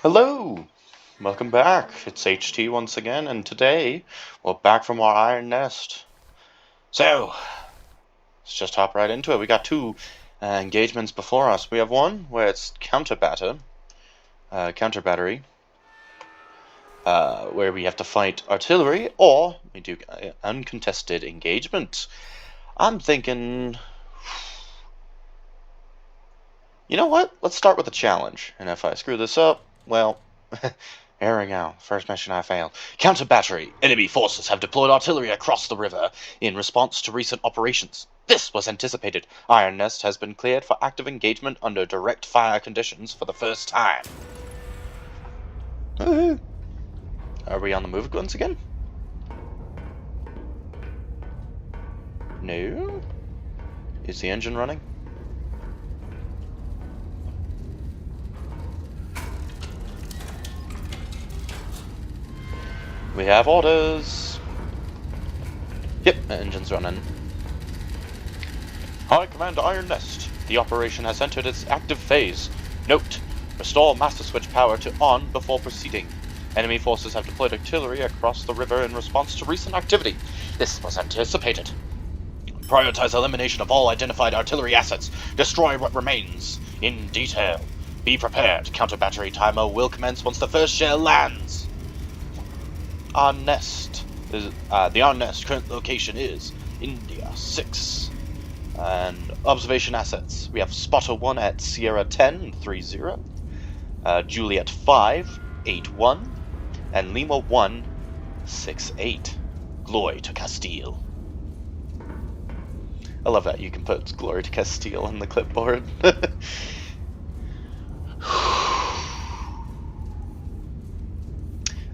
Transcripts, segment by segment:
Hello! Welcome back. It's HT once again, and today we're back from our iron nest. So, let's just hop right into it. We got two engagements before us. We have one where it's counter battery, where we have to fight artillery, or we do uncontested engagement. I'm thinking, you know what? Let's start with a challenge, and if I screw this up, well, here we go. First mission I failed. Counter battery. Enemy forces have deployed artillery across the river in response to recent operations. This was anticipated. Iron Nest has been cleared for active engagement under direct fire conditions for the first time. Are we on the move once again? No? Is the engine running? We have orders. Yep, the engine's running. High Command Iron Nest. The operation has entered its active phase. Note: restore master switch power to on before proceeding. Enemy forces have deployed artillery across the river in response to recent activity. This was anticipated. Prioritize elimination of all identified artillery assets. Destroy what remains. In detail. Be prepared. Counter battery timer will commence once the first shell lands. Our nest is the Our Nest current location is India 6. And observation assets. We have Spotter 1 at Sierra 10 30, Juliet 5 81, and Lima 1 68. Glory to Castile. I love that you can put Glory to Castile on the clipboard.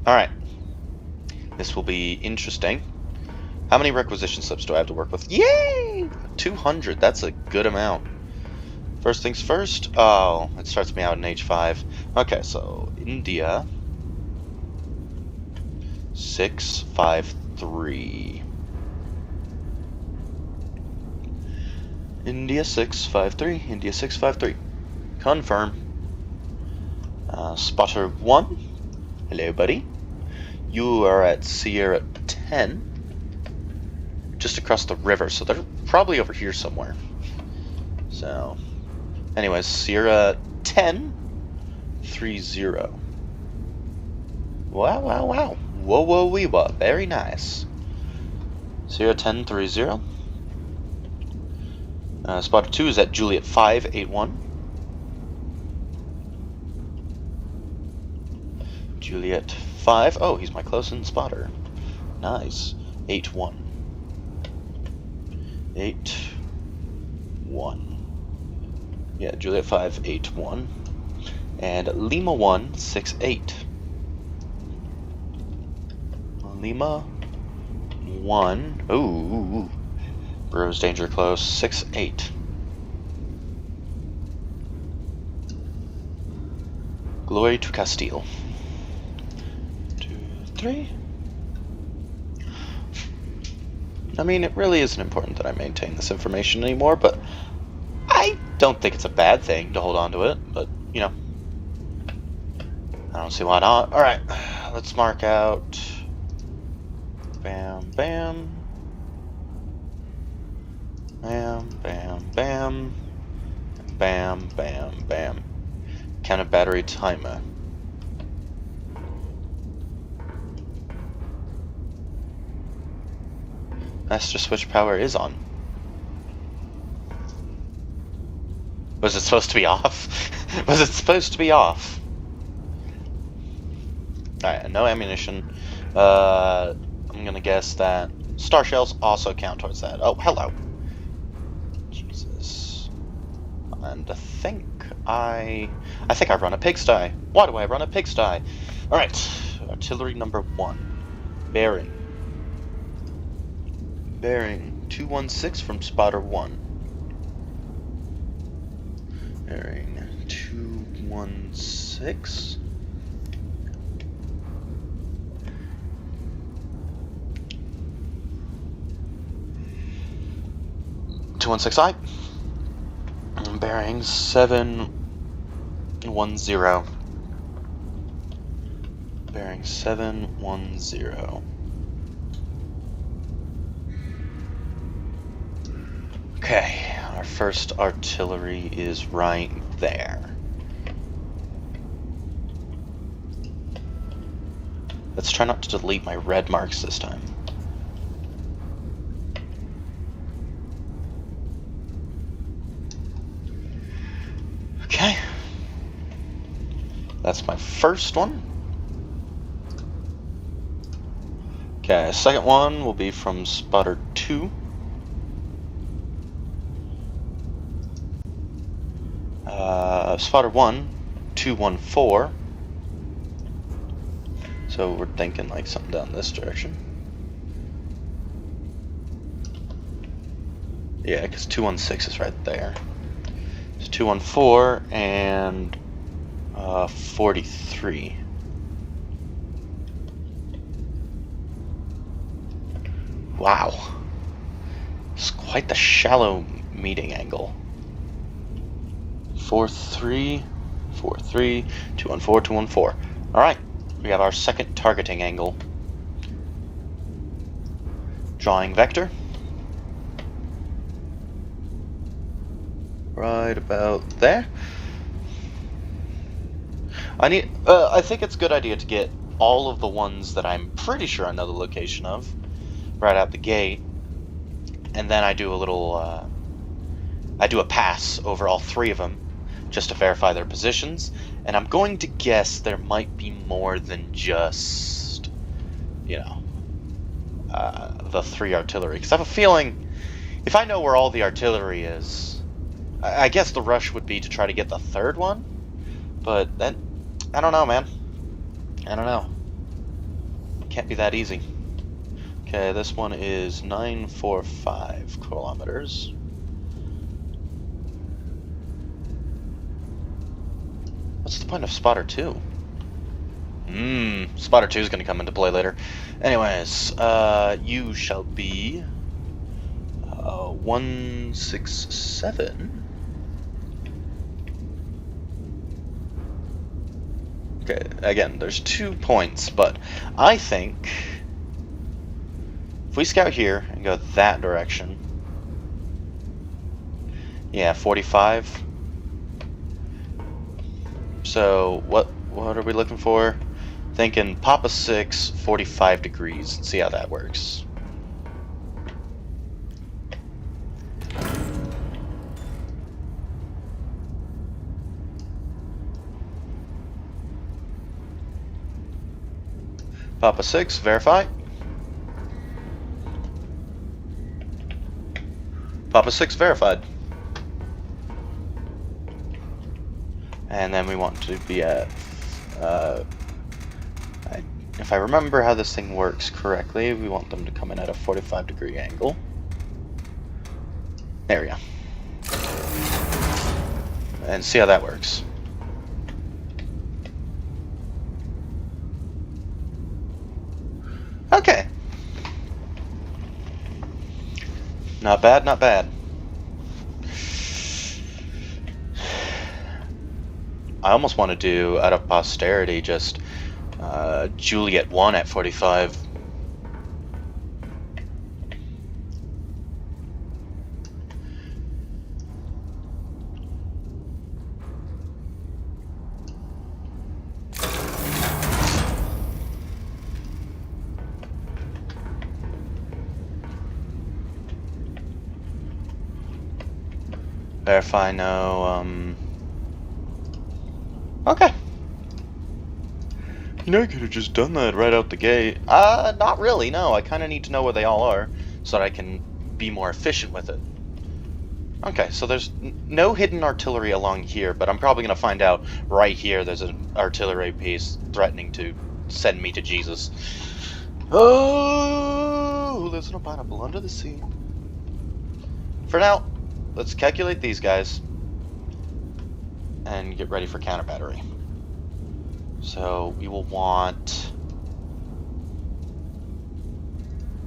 Alright. This will be interesting. How many requisition slips do I have to work with? Yay! 200. That's a good amount. First things first. Oh, it starts me out in H5. Okay, so India 653. India 653. India 653. Confirm. Spotter 1. Hello, buddy. You are at Sierra 10. Just across the river, so they're probably over here somewhere. So, anyways, Sierra 10 30. Wow, wow, wow. Whoa, whoa, wee, wah. Very nice. Sierra 10 30. Spotter 2 is at Juliet 5 81. Juliet 5. Oh, he's my close-in spotter. Nice. 8-1. 8-1. Yeah, Juliet 5, 8-1. And Lima 1, 6-8. Lima 1. Ooh. Bros danger close. 6-8. Glory to Castile. 2, 3. I mean, it really isn't important that I maintain this information anymore, but I don't think it's a bad thing to hold on to it, but, you know, I don't see why not. Alright, let's mark out bam, bam, bam, bam, bam, bam, bam, bam. Counter battery timer. Master switch power is on. Was it supposed to be off? Was it supposed to be off? Alright, no ammunition. I'm gonna guess that star shells also count towards that. Oh, hello. Jesus. And I think I run a pigsty. Why do I run a pigsty? Alright, artillery number 1. Bearing 216 from spotter 1. Bearing 216. I. Bearing 710. bearing 710. Okay, our first artillery is right there. Let's try not to delete my red marks this time. Okay. That's my first one. Okay, second one will be from spotter 2. Spotter 1, 214. So we're thinking like something down this direction. Yeah, because 216 is right there. So 214 and 43. Wow. It's quite the shallow meeting angle. 4-3, 4-3, 214, 214. Alright, we have our second targeting angle. Drawing vector. Right about there. I think it's a good idea to get all of the ones that I'm pretty sure I know the location of right out the gate, and then I do a little, I do a pass over all 3 of them just to verify their positions, and I'm going to guess there might be more than just, you know, the 3 artillery, because I have a feeling if I know where all the artillery is, I guess the rush would be to try to get the 3rd one, but then, I don't know, man. I don't know. Can't be that easy. Okay, this one is 945 kilometers. What's the point of spotter 2? Spotter 2 is going to come into play later. Anyways, you shall be 167. Okay, again, there's 2 points, but I think if we scout here and go that direction, yeah, 45. So what are we looking for? Thinking Papa 6, 45 degrees, and see how that works. Papa 6, verify. Papa 6 verified. And then we want to be at, if I remember how this thing works correctly, we want them to come in at a 45-degree angle. There we go. And see how that works. Okay. Not bad, not bad. I almost want to do, out of posterity, just Juliet 1 at 45. Verify no, okay. You know, I could have just done that right out the gate. Not really, no. I kind of need to know where they all are so that I can be more efficient with it. Okay, so there's no hidden artillery along here, but I'm probably going to find out right here there's an artillery piece threatening to send me to Jesus. Oh, who lives in a pineapple under the sea? For now, let's calculate these guys and get ready for counter battery. So we will want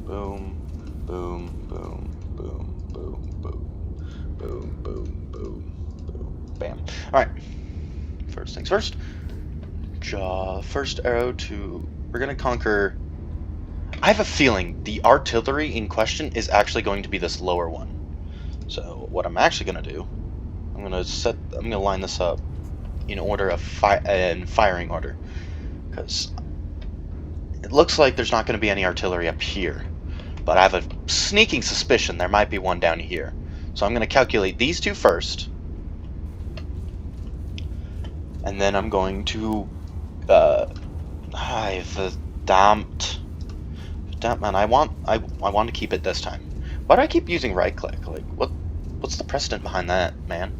boom, boom, boom, boom, boom, boom, boom, boom, boom, boom, bam. All right. First things first. first arrow to... We're going to conquer... I have a feeling the artillery in question is actually going to be this lower one. So what I'm actually going to do, I'm going to line this up in order of firing order, because it looks like there's not going to be any artillery up here, but I have a sneaking suspicion there might be one down here. So I'm going to calculate these two first, and then I'm going to damn man, I want to keep it this time. Why do I keep using right click? Like, what's the precedent behind that, man?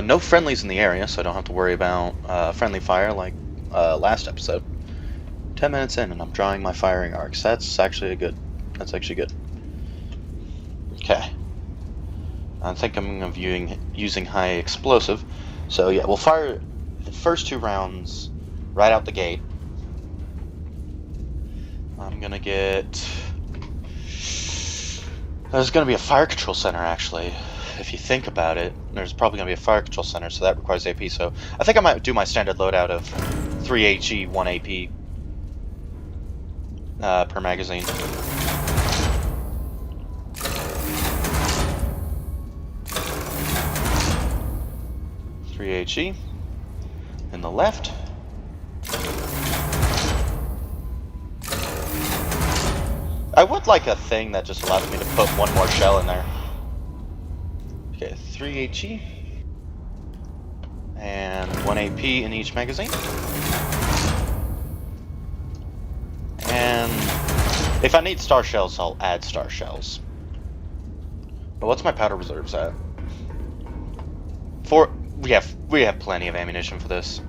No friendlies in the area, so I don't have to worry about friendly fire like last episode. 10 minutes in, and I'm drawing my firing arcs. That's actually good. Okay. I think I'm using high explosive. So yeah, we'll fire the first 2 rounds right out the gate. I'm gonna get... There's gonna be a fire control center, actually. If you think about it, there's probably going to be a fire control center, so that requires AP. So I think I might do my standard loadout of 3 HE, 1 AP per magazine. HE in the left. I would like a thing that just allows me to put 1 more shell in there. Okay, 3 HE and 1 AP in each magazine. And if I need star shells, I'll add star shells. But what's my powder reserves at? We have plenty of ammunition for this.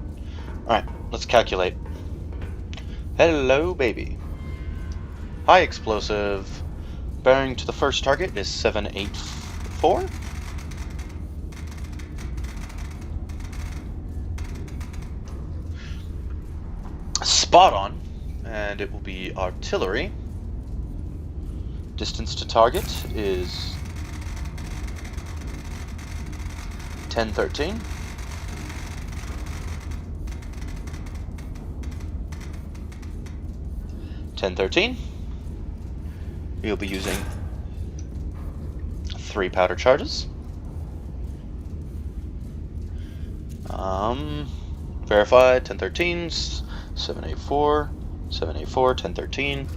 Alright, let's calculate. Hello, baby. High explosive. Bearing to the first target is 784. Spot on. And it will be artillery. Distance to target is 1013. We'll be using 3 powder charges. Verified 1013, 784, 1013.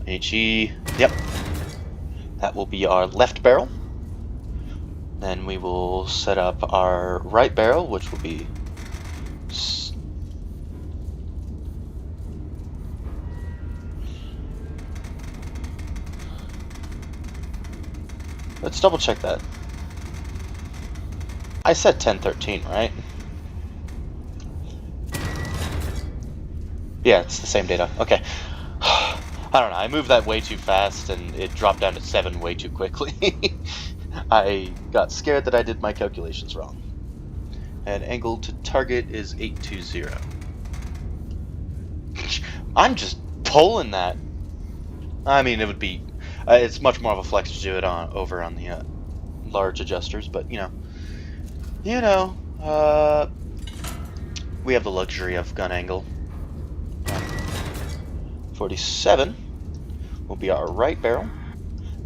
HE. Yep. That will be our left barrel. Then we will set up our right barrel, which will be let's double check that. I said 1013, right? Yeah, it's the same data. Okay. I don't know, I moved that way too fast and it dropped down to 7 way too quickly. I got scared that I did my calculations wrong. And angle to target is 820. I'm just pulling that. I mean, it would be... it's much more of a flex to do it over on the large adjusters, but you know, we have the luxury of gun angle. 47 will be our right barrel.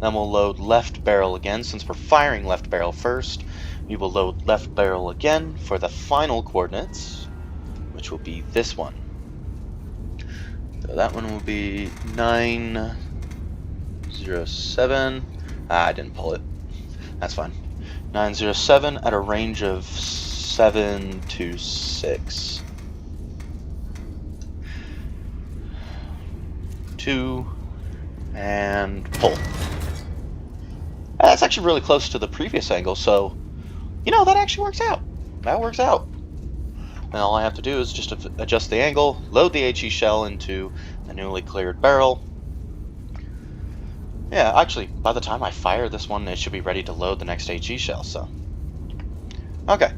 Then we'll load left barrel again. Since we're firing left barrel first, we will load left barrel again for the final coordinates, which will be this one. So that one will be 907. I didn't pull it. That's fine. 907 at a range of 726. 2 and pull. That's actually really close to the previous angle, so that actually works out. That works out. And all I have to do is just adjust the angle, load the HE shell into a newly cleared barrel. Yeah, actually, by the time I fire this one, it should be ready to load the next HE shell, so. Okay.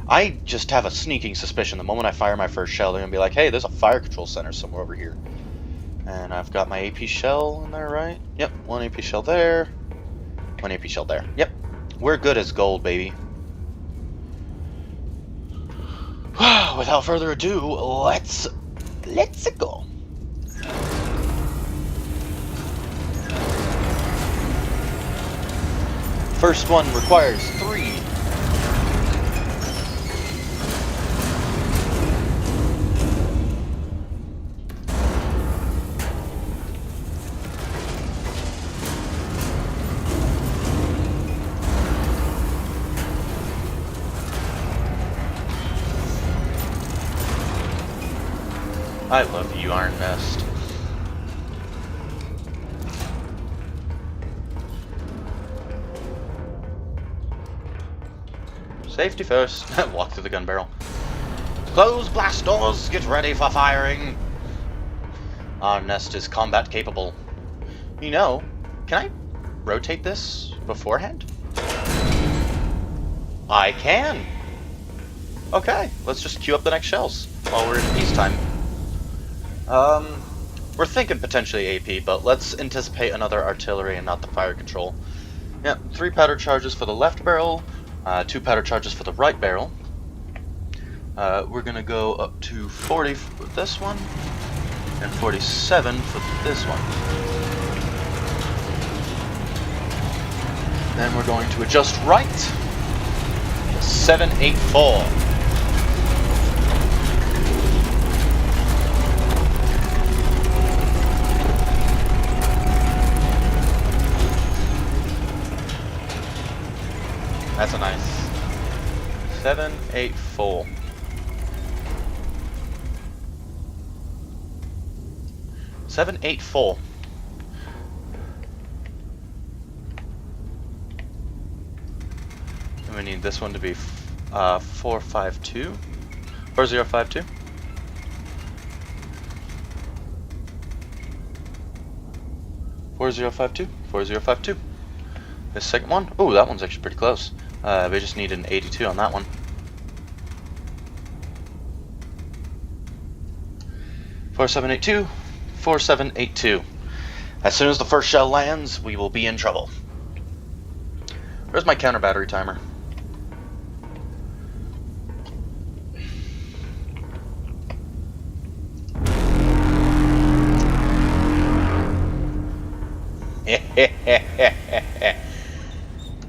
I just have a sneaking suspicion the moment I fire my first shell, they're going to be like, hey, there's a fire control center somewhere over here. And I've got my AP shell in there, right? Yep, 1 AP shell there. 20 AP shell there. Yep. We're good as gold, baby. Without further ado, let's go. First one requires 3. I love you, Iron Nest. Safety first. Walk through the gun barrel. Close blast doors. Get ready for firing. Iron Nest is combat capable. You know, can I rotate this beforehand? I can. Okay, let's just queue up the next shells while we're in peacetime. We're thinking potentially AP, but let's anticipate another artillery and not the fire control. Yeah, 3 powder charges for the left barrel, 2 powder charges for the right barrel. We're gonna go up to 40 for this one, and 47 for this one. Then we're going to adjust right to 784. That's a nice 784. And we need this one to be 452. 4052. This second one. Oh, that one's actually pretty close. We just need an 82 on that one. .4782, 4782. As soon as the first shell lands, we will be in trouble. Where's my counter battery timer?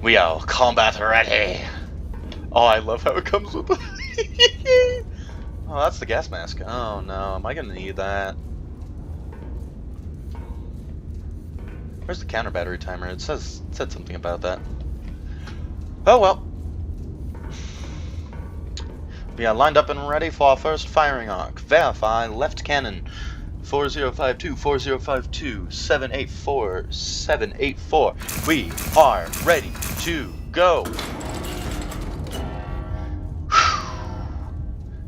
We are combat ready. Oh, I love how it comes with the Oh, that's the gas mask. Oh no, am I gonna need that? Where's the counter battery timer? It said something about that. Oh well. We are lined up and ready for our first firing arc. Verify left cannon. 4052, 4052, 784, 784. We are ready to go.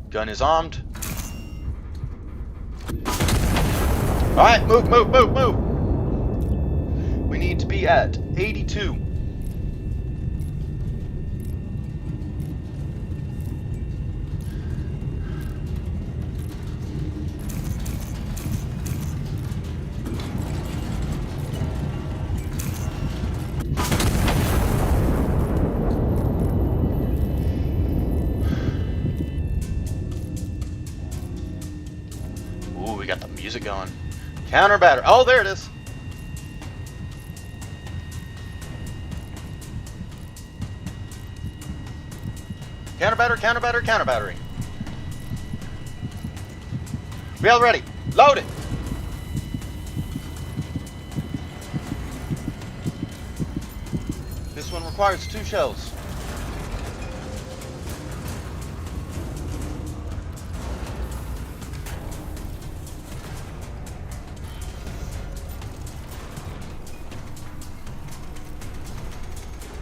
Gun is armed. Alright, move. We need to be at 82. We got the music going. Counter battery. Oh, there it is. Counter battery. We all ready. Load it. This one requires 2 shells.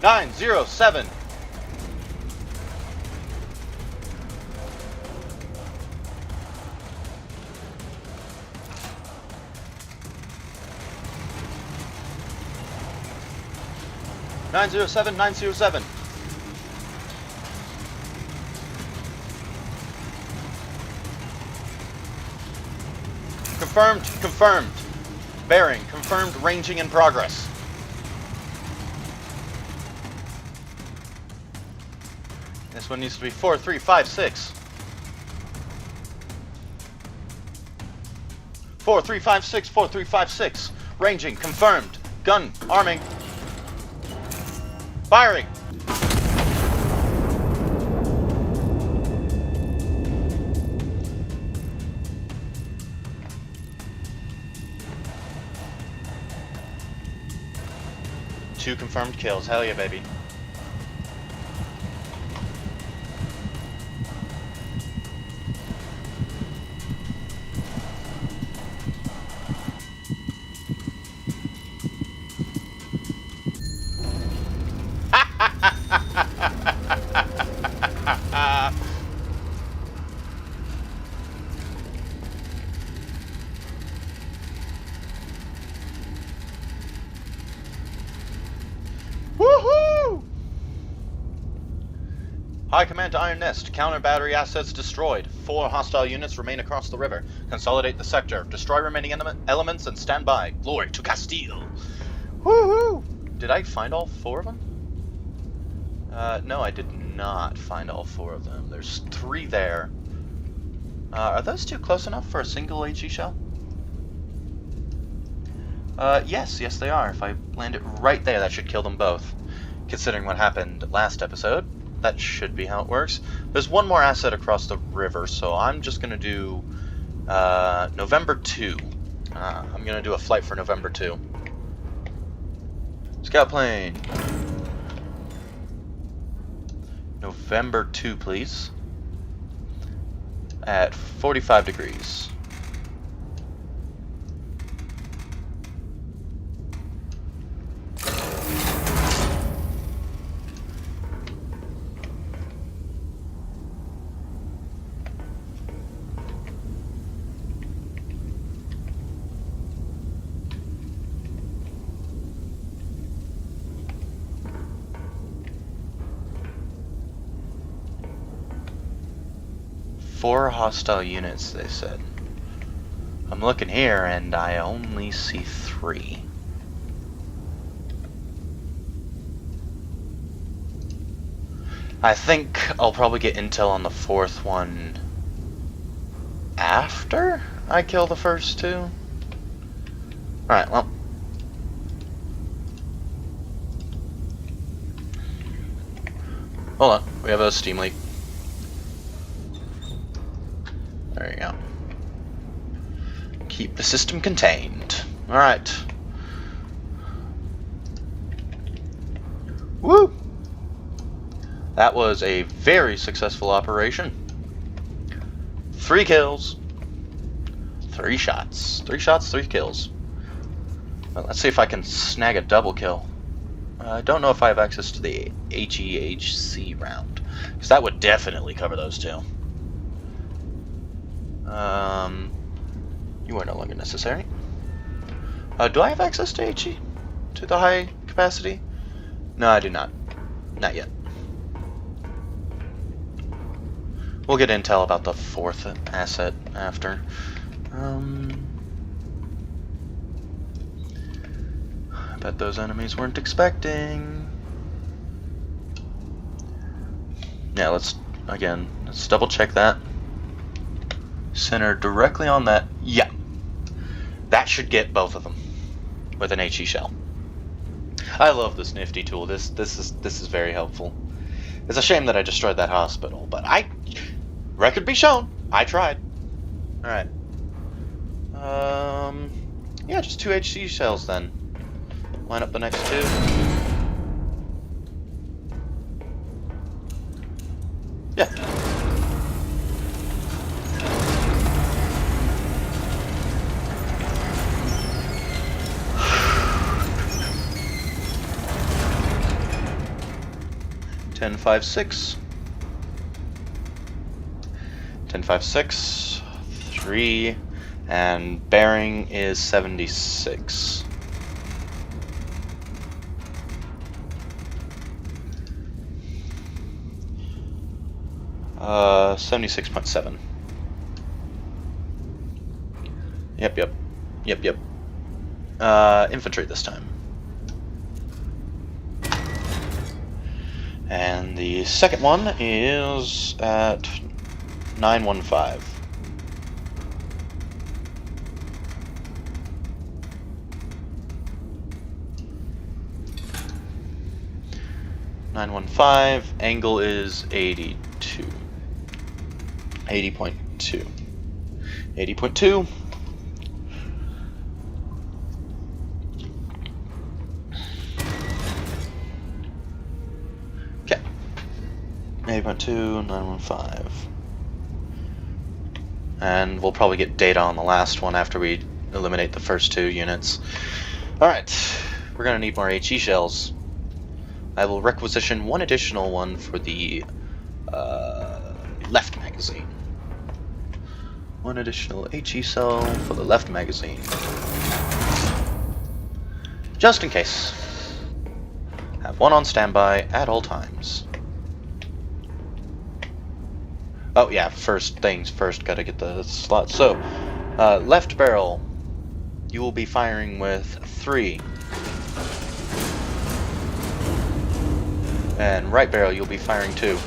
Nine, 07. Nine zero seven. Confirmed. Bearing, confirmed, ranging in progress. This one needs to be 4356. 4356, 4356. Ranging, confirmed. Gun, arming. Firing. Two confirmed kills. Hell yeah, baby. Woohoo! High Command to Iron Nest. Counter battery assets destroyed. 4 hostile units remain across the river. Consolidate the sector. Destroy remaining elements and stand by. Glory to Castile. Woohoo! Did I find all 4 of them? No, I did not find all 4 of them. There's 3 there. Are those 2 close enough for a single HE shell? Yes they are. If I land it right there, that should kill them both. Considering what happened last episode, that should be how it works. There's 1 more asset across the river, so I'm just gonna do, November 2. I'm gonna do a flight for November 2. Scout plane. November 2, please. At 45 degrees. Four hostile units, they said. I'm looking here and I only see 3. I think I'll probably get intel on the 4th one after I kill the first 2. Alright, well. Hold on, we have a steam leak. There you go. Keep the system contained. Alright. Woo! That was a very successful operation. 3 kills. 3 shots. 3 shots, 3 kills. Well, let's see if I can snag a double kill. I don't know if I have access to the HEHC round, because that would definitely cover those 2. You are no longer necessary. Do I have access to HE? To the high capacity? No, I do not. Not yet. We'll get intel about the 4th asset after. I bet those enemies weren't expecting. Yeah, let's double check that. Center directly on that. Yeah. That should get both of them with an HE shell. I love this nifty tool. This is very helpful. It's a shame that I destroyed that hospital, but record be shown. I tried. All right. Yeah, just 2 HE shells then. Line up the next 2. Yeah. Ten, 5, 6. 10, 5, 6. 3. And bearing is 76. Uh, 76.7. Yep. Infantry this time. And And the second one is at 915. Angle is 82. 80.2. 80.2. Okay. 80.2, 915. And we'll probably get data on the last one after we eliminate the first two units. Alright, we're gonna need more HE shells. I will requisition one additional one for the left magazine. One additional HE cell for the left magazine. Just in case. Have one on standby at all times. Oh yeah, first things first, gotta get the slot. So, left barrel, you will be firing with 3. And right barrel, you'll be firing 2.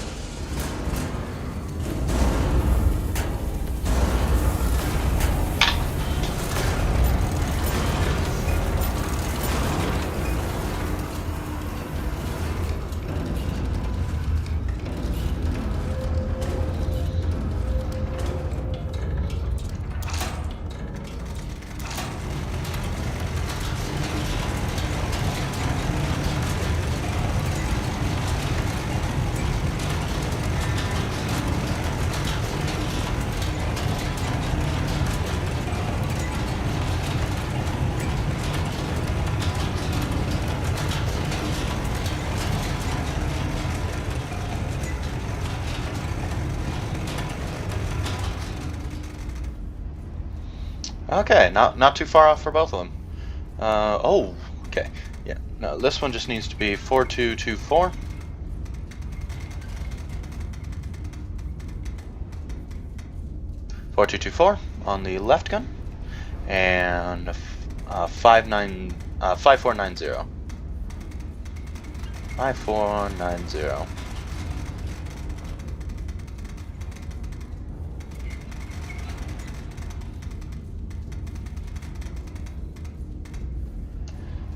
Okay, not too far off for both of them. Oh, okay. Yeah, no, this one just needs to be 4224. On the left gun, and 5490. 5490.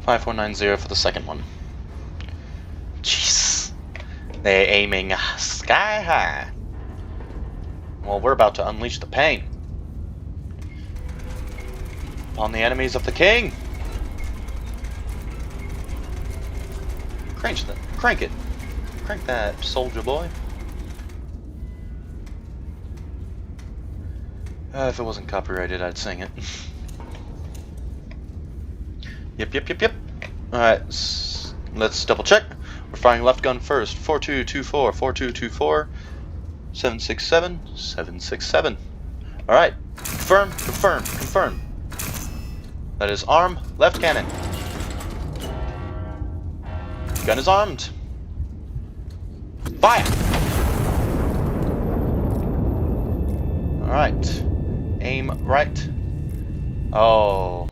for the second one. Jeez. They're aiming sky high. Well, we're about to unleash the pain on the enemies of the king. Crank it. Crank that, soldier boy. If it wasn't copyrighted, I'd sing it. Yep. Alright, let's double check. We're firing left gun first. 4224. 767. Alright, confirm. That is arm, left cannon. Gun is armed. Fire! Alright, aim right. Oh.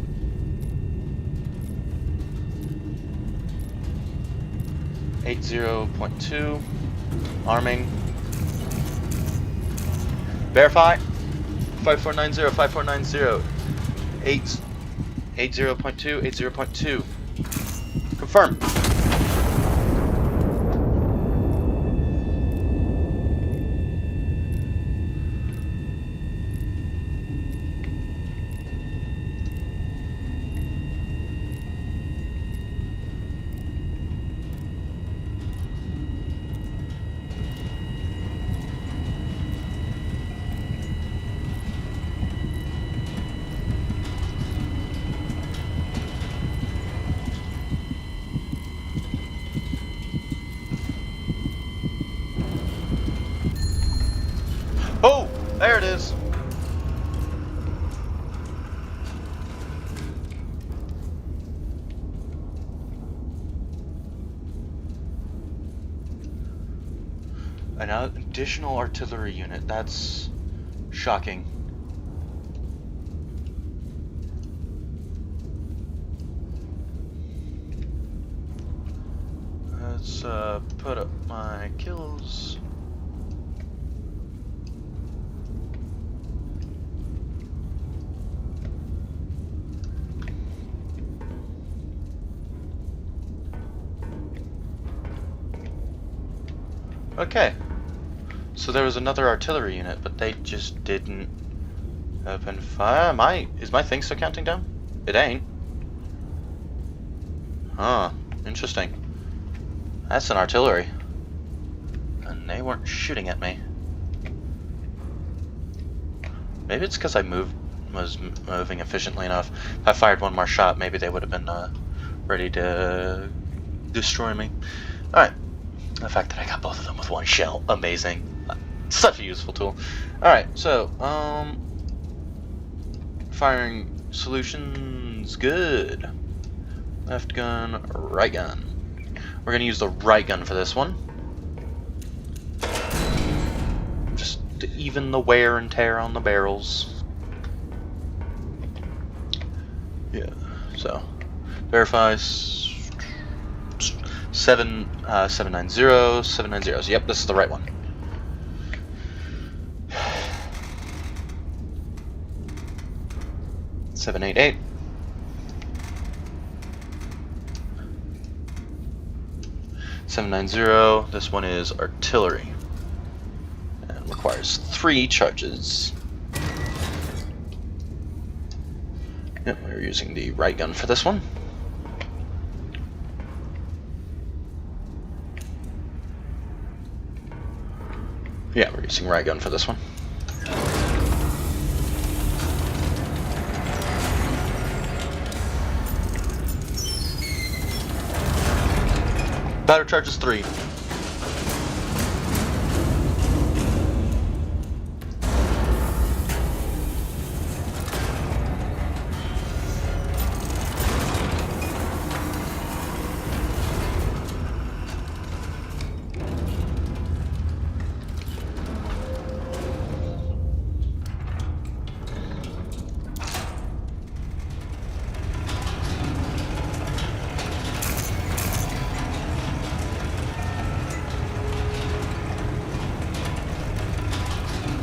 .2 arming. Verify. 5490. 80.2. Confirm. Oh, there it is. An additional artillery unit. That's shocking. let's put up my kills. Okay, so there was another artillery unit, but they just didn't open fire. Is my thing still counting down? It ain't. Huh, interesting. That's an artillery. And they weren't shooting at me. Maybe it's because I was moving efficiently enough. If I fired one more shot, maybe they would have been ready to destroy me. Alright. The fact that I got both of them with one shell, amazing. Such a useful tool. Alright, so, firing solutions, good. Left gun, right gun. We're gonna use the right gun for this one. Just to even the wear and tear on the barrels. Yeah, so, verify 790, 790. Yep, this is the right one. Seven, 8, 8. $790. This one is artillery and requires 3 charges. Yep, we're using the right gun for this one. Yeah, we're using right gun for this one. Powder charges 3.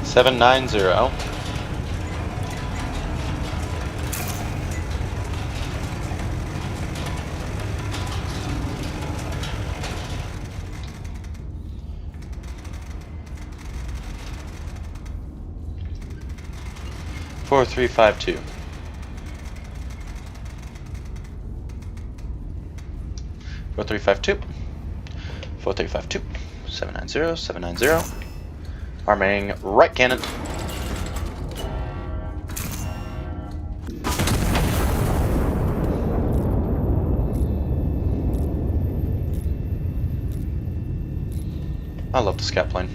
$790. $4352. $4352. 790, 790. Arming right cannon. I love the scat plane.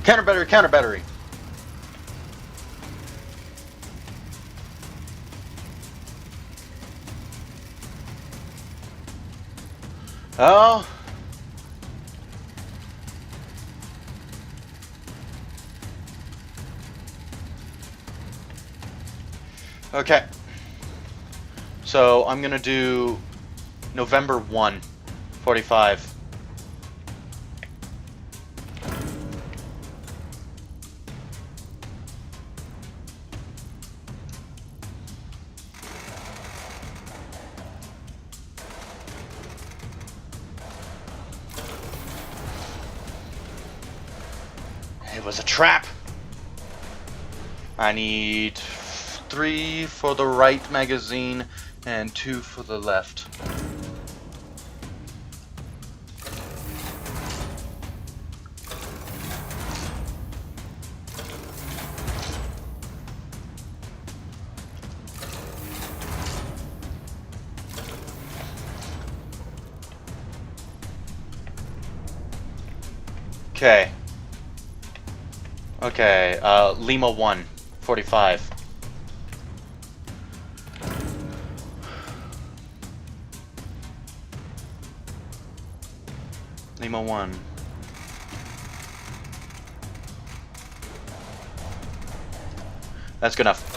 Counter battery, counter battery. Oh. Okay. So I'm gonna do November 1, 45. It was a trap. I need 3 for the right magazine and 2 for the left. Okay. Okay, Lima 1, 45. Lima 1. That's good enough.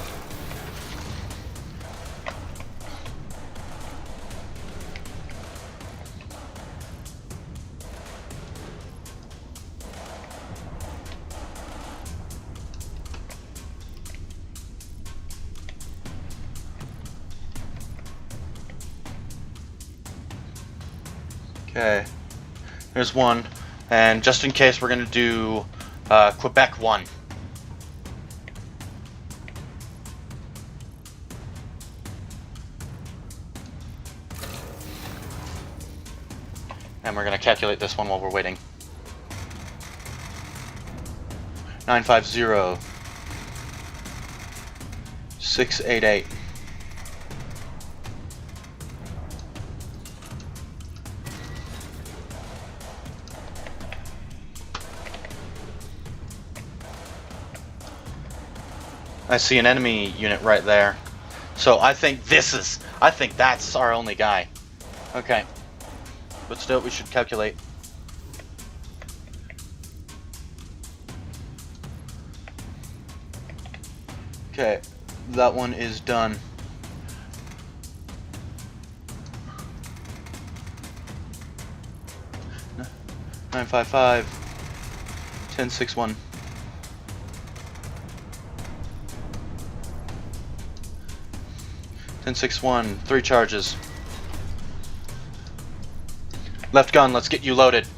Okay, there's one, and just in case, we're gonna do Quebec 1. And we're gonna calculate this one while we're waiting. 950 688. I see an enemy unit right there. So I think that's our only guy. Okay. But still, we should calculate. Okay, that one is done. Nine 5 1061. 1061, 3 charges. Left gun, let's get you loaded.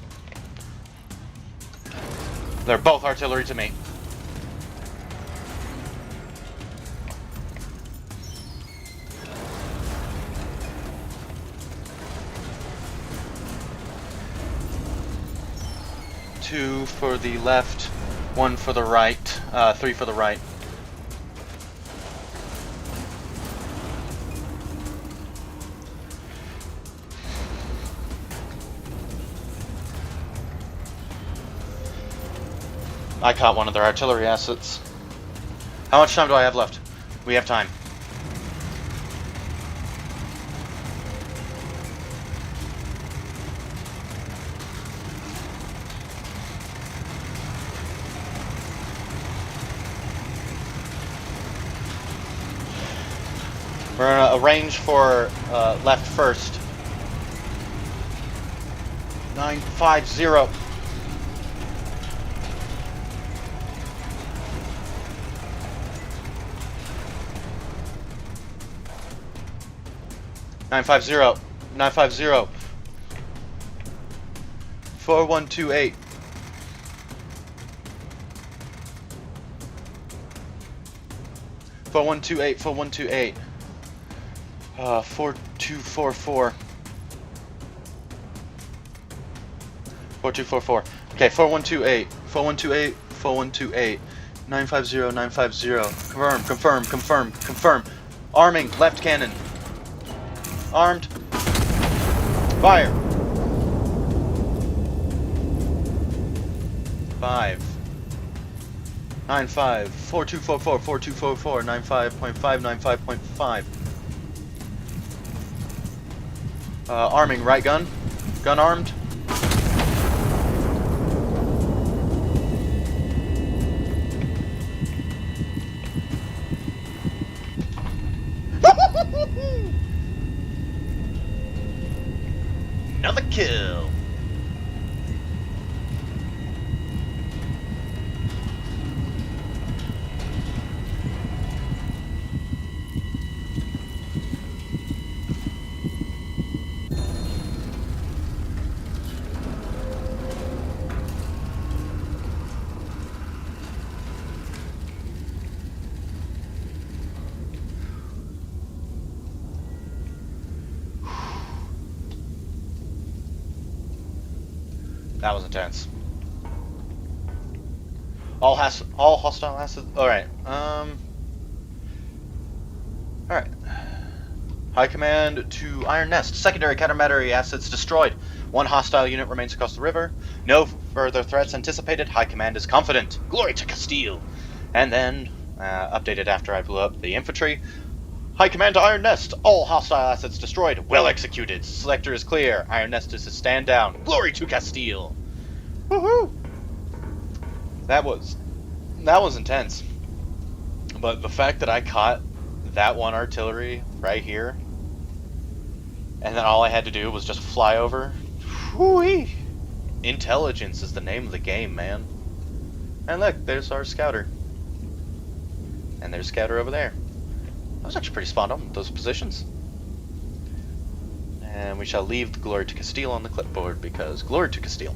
They're both artillery to me. Two for the left, 1 for the right, 3 for the right. I caught one of their artillery assets. How much time do I have left? We have time. We're gonna arrange for left first. 950. 950. 950. 4128. 4128. 4128. 4244. 4244. Okay, 4128. 4128. 4128. 950. 950. Confirm. Arming, left cannon. Armed. Fire. 5. 95. 4244. 4244. 95.5. 95.5. Arming, right gun. Gun armed. Another kill. That was intense. All hostile assets. All right. High command to Iron Nest. Secondary countermeasure assets destroyed. 1 hostile unit remains across the river. No further threats anticipated. High command is confident. Glory to Castile. And then updated after I blew up the infantry. High Command to Iron Nest. All hostile assets destroyed. Well executed. Sector is clear. Iron Nest is to stand down. Glory to Castile. Woohoo! That was intense. But the fact that I caught that one artillery right here, and then all I had to do was just fly over. Whoo-wee! Intelligence is the name of the game, man. And look, there's our scouter. And there's a scouter over there. That was actually pretty spot on with those positions. And we shall leave the Glory to Castile on the clipboard, because Glory to Castile.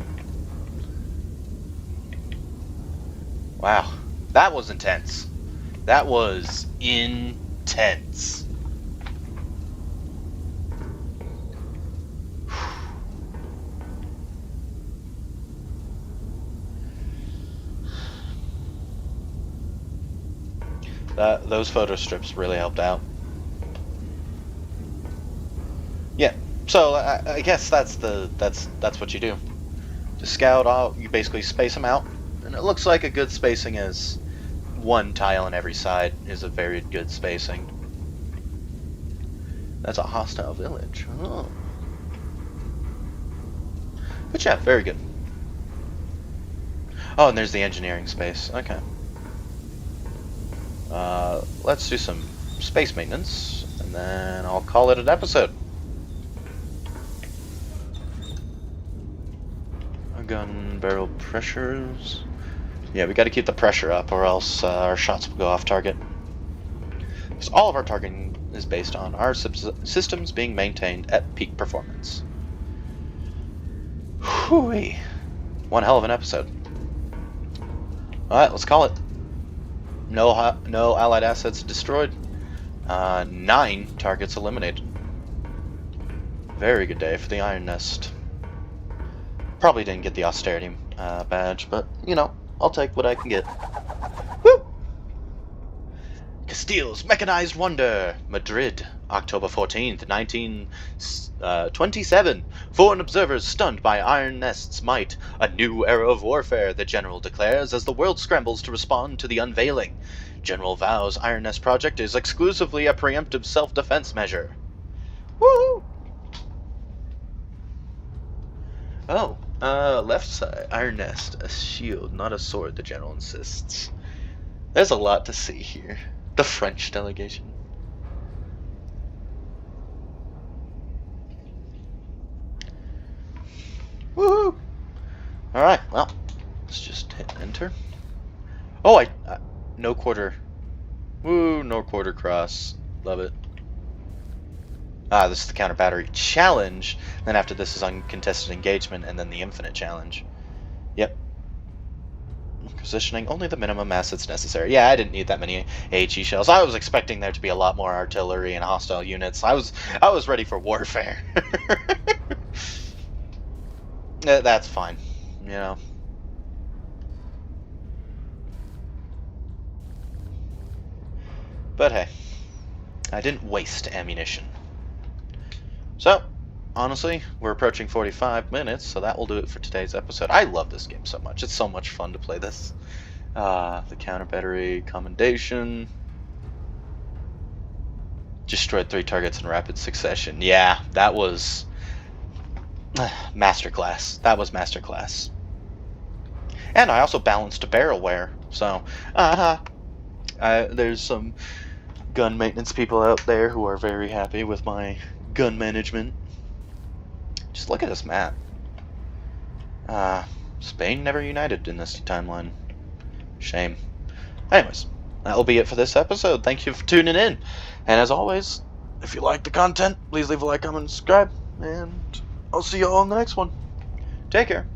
Wow, that was intense. That was intense. Those photo strips really helped out. Yeah, so I guess that's what you do. To scout out, you basically space them out, and it looks like a good spacing is one tile on every side is a very good spacing. That's a hostile village. Oh. But yeah, very good. Oh, and there's the engineering space. Okay. Let's do some space maintenance, and then I'll call it an episode. Gun barrel pressures. Yeah, we got to keep the pressure up, or else our shots will go off target. Because all of our targeting is based on our systems being maintained at peak performance. Whew-wee. One hell of an episode. Alright, let's call it. No allied assets destroyed. 9 targets eliminated. Very good day for the Iron Nest. Probably didn't get the austerity badge, but, you know, I'll take what I can get. Woo! Castile's Mechanized Wonder, Madrid, October 14th, 1927. Foreign observers stunned by Iron Nest's might. A new era of warfare, the General declares as the world scrambles to respond to the unveiling. General vows Iron Nest project is exclusively a preemptive self-defense measure. Woohoo! Oh, left side, Iron Nest, a shield, not a sword, the General insists. There's a lot to see here. The French delegation. Woohoo! Alright, well, let's just hit enter. Oh, no quarter. Woo, no quarter cross. Love it. Ah, this is the counter battery challenge. Then after this is uncontested engagement, and then the infinite challenge. Yep. Positioning only the minimum assets necessary. Yeah, I didn't need that many AHE shells. I was expecting there to be a lot more artillery and hostile units. I was ready for warfare. That's fine, you know. But hey, I didn't waste ammunition. So, honestly, we're approaching 45 minutes, so that will do it for today's episode. I love this game so much. It's so much fun to play this. The counter battery commendation. Destroyed 3 targets in rapid succession. Yeah, that was masterclass. That was masterclass. And I also balanced a barrel wear. So, there's some gun maintenance people out there who are very happy with my gun management. Just look at this map. Spain never united in this timeline. Shame. Anyways, that will be it for this episode. Thank you for tuning in. And as always, if you like the content, please leave a like, comment, and subscribe. And I'll see you all in the next one. Take care.